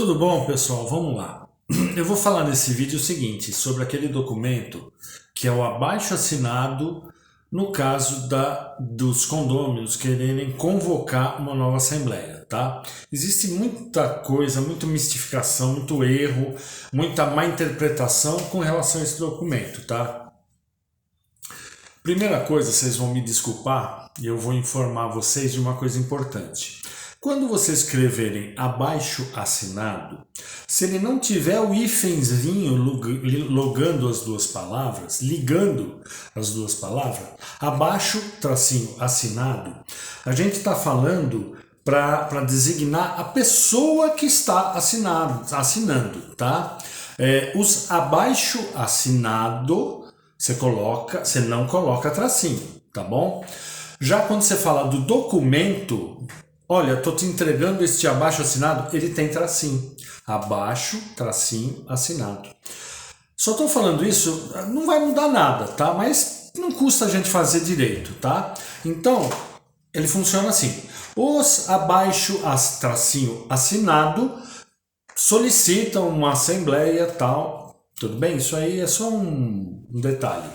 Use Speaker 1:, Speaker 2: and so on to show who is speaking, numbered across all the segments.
Speaker 1: Tudo bom, pessoal? Vamos lá. Eu vou falar nesse vídeo o seguinte, sobre aquele documento que é o abaixo-assinado no caso dos condôminos quererem convocar uma nova assembleia, tá? Existe muita coisa, muita mistificação, muito erro, muita má interpretação com relação a esse documento, tá? Primeira coisa, vocês vão me desculpar e eu vou informar vocês de uma coisa importante. Quando vocês escreverem abaixo assinado, se ele não tiver o hífenzinho ligando as duas palavras, abaixo tracinho assinado, a gente está falando para designar a pessoa que está assinando, tá? Os abaixo assinado, você não coloca tracinho, tá bom? Já quando você fala do documento, olha, estou te entregando este abaixo assinado, ele tem tracinho. Abaixo, tracinho, assinado. Só estou falando isso, não vai mudar nada, tá? Mas não custa a gente fazer direito, tá? Então, ele funciona assim. Os abaixo, tracinho, assinado, solicitam uma assembleia, tal. Tudo bem? Isso aí é só um detalhe.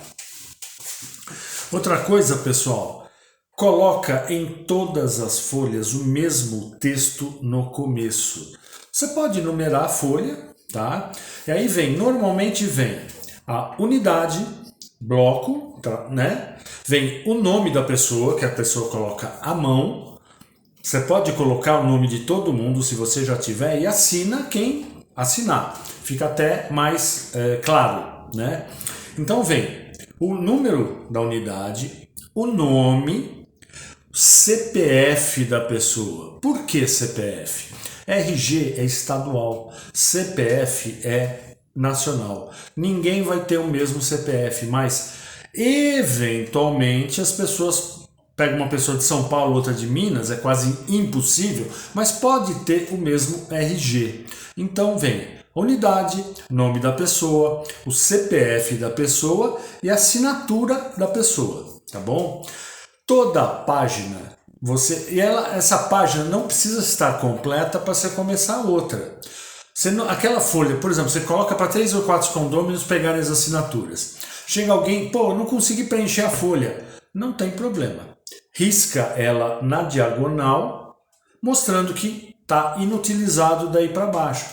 Speaker 1: Outra coisa, pessoal. Coloca em todas as folhas o mesmo texto no começo. Você pode numerar a folha, tá? E aí normalmente vem a unidade, bloco, tá, né? Vem o nome da pessoa, que a pessoa coloca à mão. Você pode colocar o nome de todo mundo, se você já tiver, e assina quem assinar. Fica até mais claro, né? Então vem o número da unidade, o nome, CPF da pessoa. Por que CPF? RG é estadual, CPF é nacional. Ninguém vai ter o mesmo CPF, mas eventualmente as pessoas pegam uma pessoa de São Paulo, outra de Minas, é quase impossível, mas pode ter o mesmo RG. Então vem unidade, nome da pessoa, o CPF da pessoa e a assinatura da pessoa, tá bom? Toda página, essa página não precisa estar completa para você começar outra. Aquela folha, por exemplo, você coloca para 3 ou 4 condôminos pegarem as assinaturas. Chega alguém, pô, não consegui preencher a folha. Não tem problema. Risca ela na diagonal, mostrando que está inutilizado daí para baixo.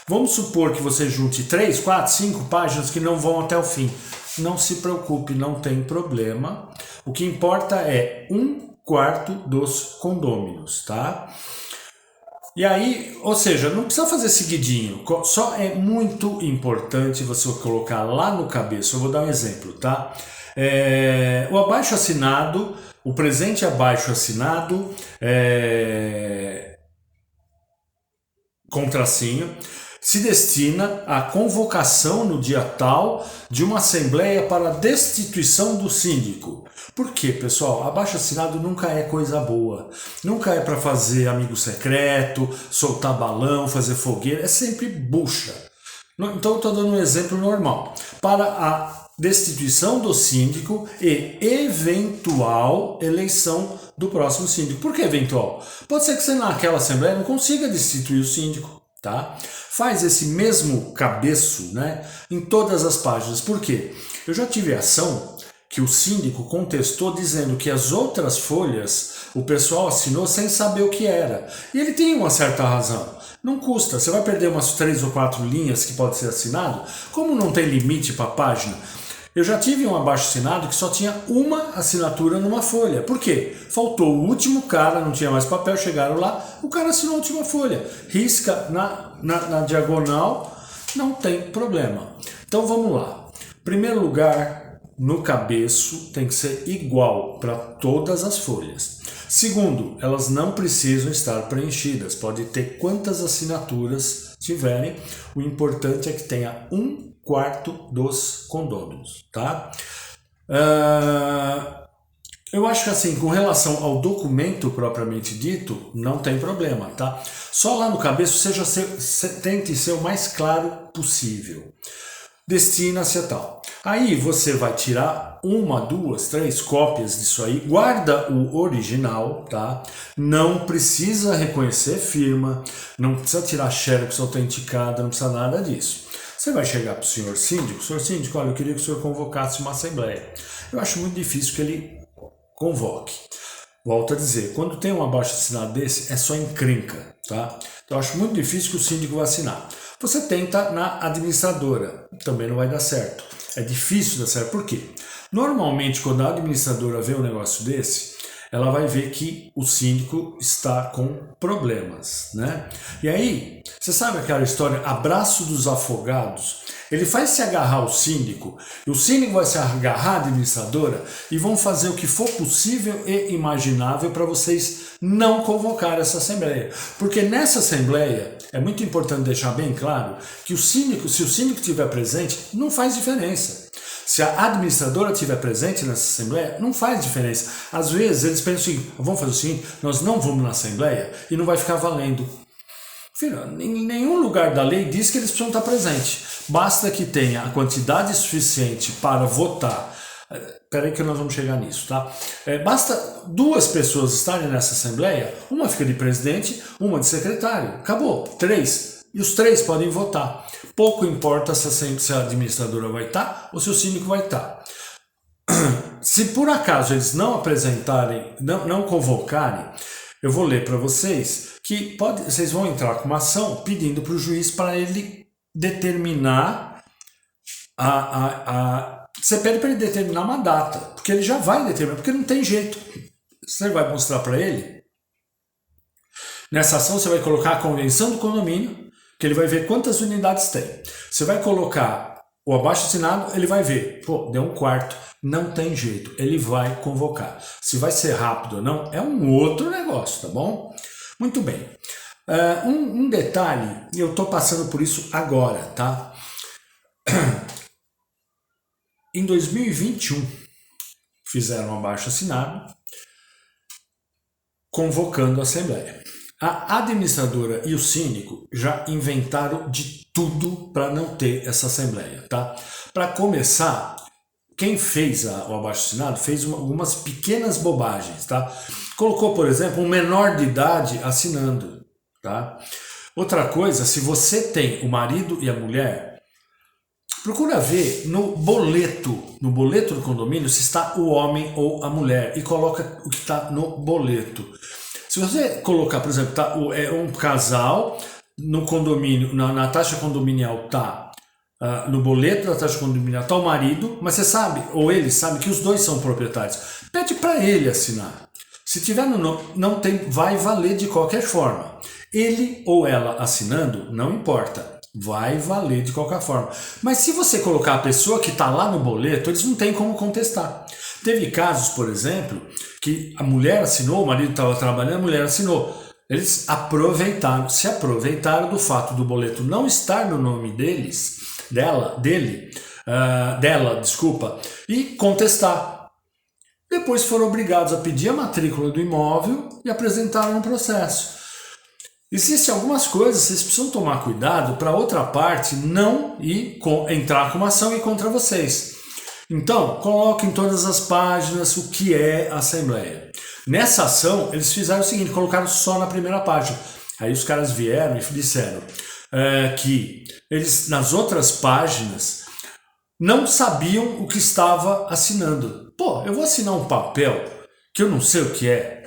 Speaker 1: Vamos supor que você junte 3, 4, 5 páginas que não vão até o fim. Não se preocupe, não tem problema. O que importa é 1/4 dos condôminos, tá? E aí, ou seja, não precisa fazer seguidinho, só é muito importante você colocar lá no cabeça. Eu vou dar um exemplo, tá? O abaixo assinado, o presente abaixo assinado, com tracinho, se destina à convocação no dia tal de uma assembleia para a destituição do síndico. Por quê, pessoal? Abaixo-assinado nunca é coisa boa. Nunca é para fazer amigo secreto, soltar balão, fazer fogueira. É sempre bucha. Então, eu estou dando um exemplo normal. Para a destituição do síndico e eventual eleição do próximo síndico. Por que eventual? Pode ser que você naquela assembleia não consiga destituir o síndico. Tá? Faz esse mesmo cabeço, né, em todas as páginas. Por quê? Eu já tive ação que o síndico contestou dizendo que as outras folhas o pessoal assinou sem saber o que era. E ele tem uma certa razão. Não custa, você vai perder umas 3 ou 4 linhas que pode ser assinado. Como não tem limite para a página, eu já tive um abaixo-assinado que só tinha uma assinatura numa folha. Por quê? Faltou o último cara, não tinha mais papel, chegaram lá, o cara assinou a última folha. Risca na diagonal, não tem problema. Então vamos lá. Primeiro lugar, no cabeço tem que ser igual para todas as folhas. Segundo, elas não precisam estar preenchidas. Pode ter quantas assinaturas tiverem. O importante é que tenha 1/4 dos condôminos, tá? Eu acho que assim, com relação ao documento propriamente dito, não tem problema, tá? Só lá no cabeço tente ser o mais claro possível. Destina-se a tal. Aí você vai tirar uma, duas, três cópias disso aí, guarda o original, tá? Não precisa reconhecer firma, não precisa tirar xerox autenticada, não precisa nada disso. Você vai chegar para o senhor síndico, olha, eu queria que o senhor convocasse uma assembleia. Eu acho muito difícil que ele convoque. Volto a dizer, quando tem um abaixo-assinado desse, é só encrenca, tá? Então eu acho muito difícil que o síndico vai assinar. Você tenta na administradora, também não vai dar certo. É difícil dar certo, por quê? Normalmente, quando a administradora vê um negócio desse, ela vai ver que o síndico está com problemas, né? E aí, você sabe aquela história, abraço dos afogados? Ele faz se agarrar ao síndico, e o síndico vai se agarrar à administradora e vão fazer o que for possível e imaginável para vocês não convocar essa assembleia. Porque nessa assembleia, é muito importante deixar bem claro que o síndico, se o síndico estiver presente, não faz diferença. Se a administradora estiver presente nessa assembleia, não faz diferença. Às vezes eles pensam assim, vamos fazer o seguinte, nós não vamos na assembleia e não vai ficar valendo. Filho, em nenhum lugar da lei diz que eles precisam estar presentes. Basta que tenha a quantidade suficiente para votar. Espera aí que nós vamos chegar nisso, tá? Basta duas pessoas estarem nessa assembleia, uma fica de presidente, uma de secretário. Acabou, 3. E os 3 podem votar. Pouco importa se a administradora vai estar ou se o síndico vai estar. Se por acaso eles não apresentarem, não convocarem, eu vou ler para vocês que vocês vão entrar com uma ação pedindo para o juiz para ele determinar você pede para ele determinar uma data, porque ele já vai determinar, porque não tem jeito. Você vai mostrar para ele. Nessa ação você vai colocar a convenção do condomínio, que ele vai ver quantas unidades tem. Você vai colocar o abaixo-assinado, ele vai ver, pô, deu um quarto, não tem jeito, ele vai convocar. Se vai ser rápido ou não, é um outro negócio, tá bom? Muito bem. Um detalhe, eu estou passando por isso agora, tá? Em 2021, fizeram um abaixo-assinado convocando a assembleia. A administradora e o síndico já inventaram de tudo para não ter essa assembleia, tá? Para começar, quem fez o abaixo-assinado fez algumas pequenas bobagens, tá? Colocou, por exemplo, um menor de idade assinando, tá? Outra coisa, se você tem o marido e a mulher, procura ver no boleto do condomínio se está o homem ou a mulher e coloca o que está no boleto. Se você colocar, por exemplo, é um casal no condomínio, na taxa condominial tá, no boleto da taxa condominial está o marido, mas você sabe, ou ele sabe que os dois são proprietários. Pede para ele assinar. Se tiver no nome, não tem, vai valer de qualquer forma. Ele ou ela assinando, não importa. Vai valer de qualquer forma. Mas se você colocar a pessoa que está lá no boleto, eles não têm como contestar. Teve casos, por exemplo, que a mulher assinou, o marido estava trabalhando, a mulher assinou. Eles se aproveitaram do fato do boleto não estar no nome dela, e contestar. Depois foram obrigados a pedir a matrícula do imóvel e apresentaram um processo. Existem algumas coisas, vocês precisam tomar cuidado para a outra parte não entrar com uma ação e contra vocês. Então, coloquem em todas as páginas o que é a Assembleia. Nessa ação, eles fizeram o seguinte, colocaram só na primeira página. Aí os caras vieram e disseram que eles, nas outras páginas, não sabiam o que estava assinando. Pô, eu vou assinar um papel que eu não sei o que é,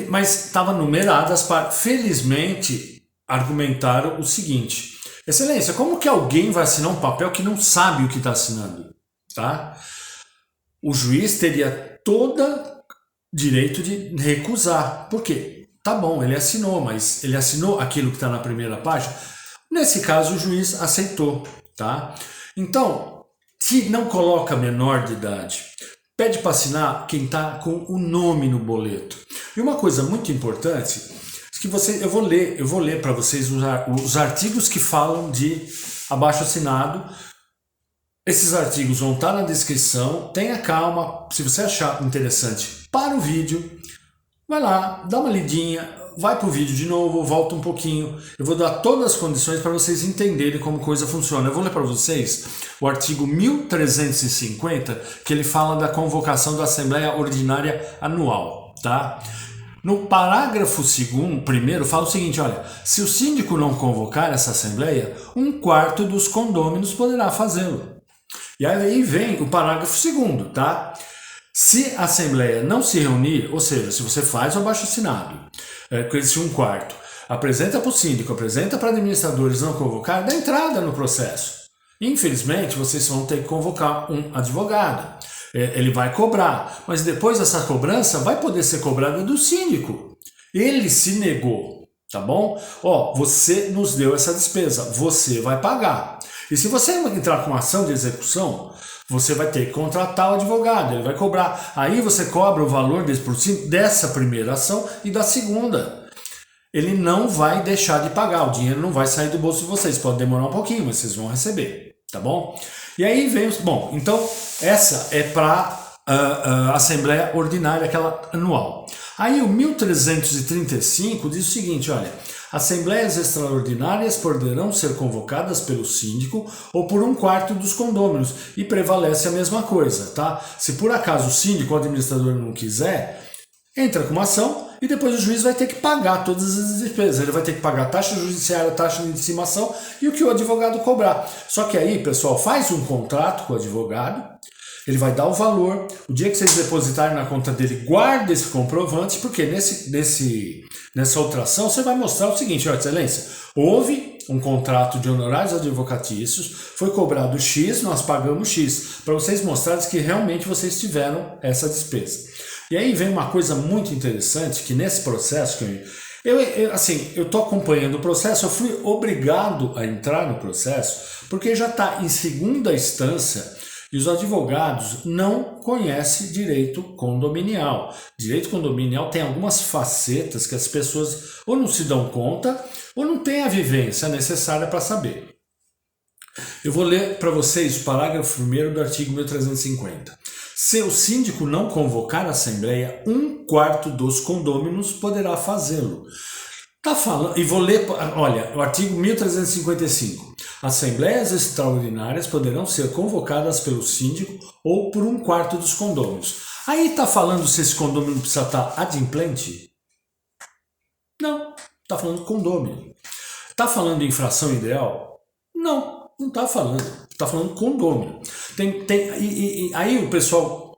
Speaker 1: mas estava numerado as partes. Felizmente, argumentaram o seguinte: Excelência, como que alguém vai assinar um papel que não sabe o que está assinando? Tá? O juiz teria todo direito de recusar. Por quê? Tá bom, ele assinou, mas ele assinou aquilo que está na primeira página? Nesse caso, o juiz aceitou. Tá? Então, se não coloca menor de idade, pede para assinar quem está com o nome no boleto. E uma coisa muito importante, que eu vou ler para vocês os artigos que falam de abaixo-assinado. Esses artigos vão estar na descrição. Tenha calma, se você achar interessante, para o vídeo, vai lá, dá uma lidinha. vai para o vídeo de novo, volta um pouquinho. Eu vou dar todas as condições para vocês entenderem como a coisa funciona. Eu vou ler para vocês o artigo 1350, que ele fala da convocação da Assembleia Ordinária Anual, tá? No parágrafo primeiro fala o seguinte, olha, se o síndico não convocar essa Assembleia, 1/4 dos condôminos poderá fazê-lo. E aí vem o parágrafo 2º, tá? Se a Assembleia não se reunir, ou seja, se você faz o abaixo-assinado, com esse 1/4, apresenta para o síndico, apresenta para administradores não convocar, dá entrada no processo. Infelizmente, vocês vão ter que convocar um advogado. Ele vai cobrar, mas depois essa cobrança vai poder ser cobrada do síndico. Ele se negou, tá bom? Ó, você nos deu essa despesa, você vai pagar. E se você entrar com ação de execução, você vai ter que contratar o advogado, ele vai cobrar. Aí você cobra o valor dessa primeira ação e da segunda. Ele não vai deixar de pagar, o dinheiro não vai sair do bolso de vocês. Pode demorar um pouquinho, mas vocês vão receber, tá bom? E aí vem bom, então essa é para a Assembleia Ordinária, aquela anual. Aí o 1335 diz o seguinte, olha, assembleias extraordinárias poderão ser convocadas pelo síndico ou por 1/4 dos condôminos e prevalece a mesma coisa, tá? Se por acaso o síndico ou o administrador não quiser, entra com uma ação e depois o juiz vai ter que pagar todas as despesas. Ele vai ter que pagar a taxa judiciária, a taxa de intimação e o que o advogado cobrar. Só que aí, pessoal, faz um contrato com o advogado, ele vai dar o valor, o dia que vocês depositarem na conta dele, guarda esse comprovante, porque nessa outra ação você vai mostrar o seguinte, ó, excelência, houve um contrato de honorários advocatícios, foi cobrado X, nós pagamos X, para vocês mostrarem que realmente vocês tiveram essa despesa. E aí vem uma coisa muito interessante, que nesse processo, eu estou acompanhando o processo, eu fui obrigado a entrar no processo, porque já está em segunda instância, e os advogados não conhecem direito condominial. Direito condominial tem algumas facetas que as pessoas ou não se dão conta, ou não têm a vivência necessária para saber. Eu vou ler para vocês o parágrafo 1º do artigo 1350. Se o síndico não convocar a Assembleia, 1/4 dos condôminos poderá fazê-lo. Tá falando, e vou ler, olha, o artigo 1355. Assembleias extraordinárias poderão ser convocadas pelo síndico ou por 1/4 dos condôminos. Aí tá falando se esse condômino precisa estar adimplente? Não, tá falando condômino. Tá falando infração ideal? Não, não tá falando. Tá falando condômino. Aí o pessoal,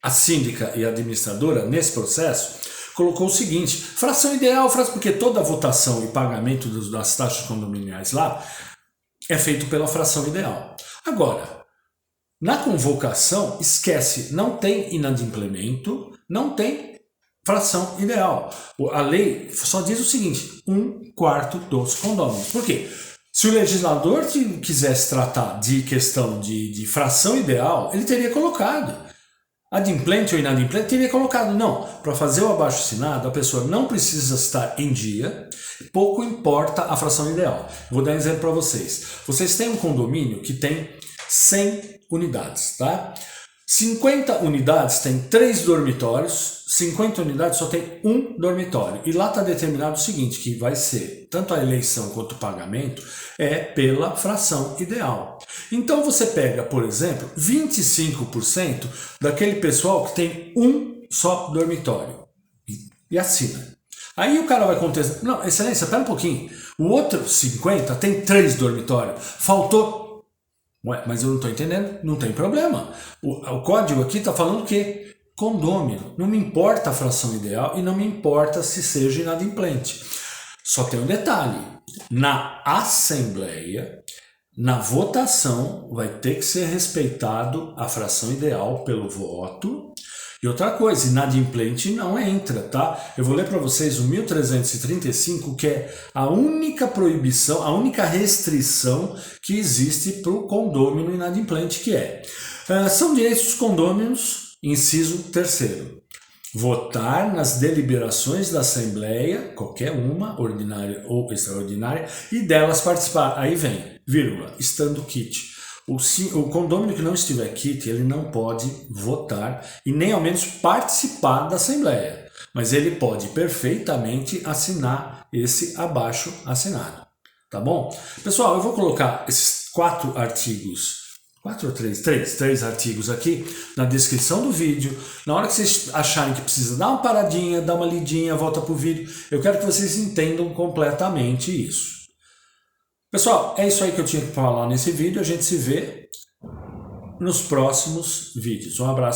Speaker 1: a síndica e a administradora, nesse processo, colocou o seguinte, fração ideal, porque toda a votação e pagamento das taxas condominiais lá é feito pela fração ideal. Agora, na convocação, esquece, não tem inadimplemento, não tem fração ideal. A lei só diz o seguinte, 1/4 dos condôminos. Por quê? Se o legislador quisesse tratar de questão de fração ideal, ele teria colocado. Adimplente ou inadimplente, teria colocado. Não, para fazer o abaixo-assinado, a pessoa não precisa estar em dia, pouco importa a fração ideal. Vou dar um exemplo para vocês. Vocês têm um condomínio que tem 100 unidades, tá? 50 unidades tem 3 dormitórios, 50 unidades só tem 1 dormitório. E lá está determinado o seguinte, que vai ser, tanto a eleição quanto o pagamento, é pela fração ideal. Então você pega, por exemplo, 25% daquele pessoal que tem 1 só dormitório e assina. Aí o cara vai contestar, não, excelência, espera um pouquinho, o outro 50 tem 3 dormitórios, faltou. Ué, mas eu não estou entendendo, não tem problema. O código aqui está falando que condômino, não me importa a fração ideal e não me importa se seja inadimplente. Só tem um detalhe, na assembleia, na votação, vai ter que ser respeitado a fração ideal pelo voto. E outra coisa, inadimplente não entra, tá? Eu vou ler para vocês o 1335, que é a única proibição, a única restrição que existe para o condômino inadimplente, que são direitos dos condôminos, inciso 3º. Votar nas deliberações da Assembleia, qualquer uma, ordinária ou extraordinária, e delas participar. Aí vem, vírgula, estando quite. O condômino que não estiver quite, ele não pode votar e nem ao menos participar da Assembleia. mas ele pode perfeitamente assinar esse abaixo assinado, tá bom? Pessoal, eu vou colocar esses 4 artigos, 4 ou 3? 3 artigos aqui na descrição do vídeo. Na hora que vocês acharem que precisa dar uma paradinha, dar uma lidinha, volta pro vídeo, eu quero que vocês entendam completamente isso. Pessoal, é isso aí que eu tinha que falar nesse vídeo. A gente se vê nos próximos vídeos. Um abraço.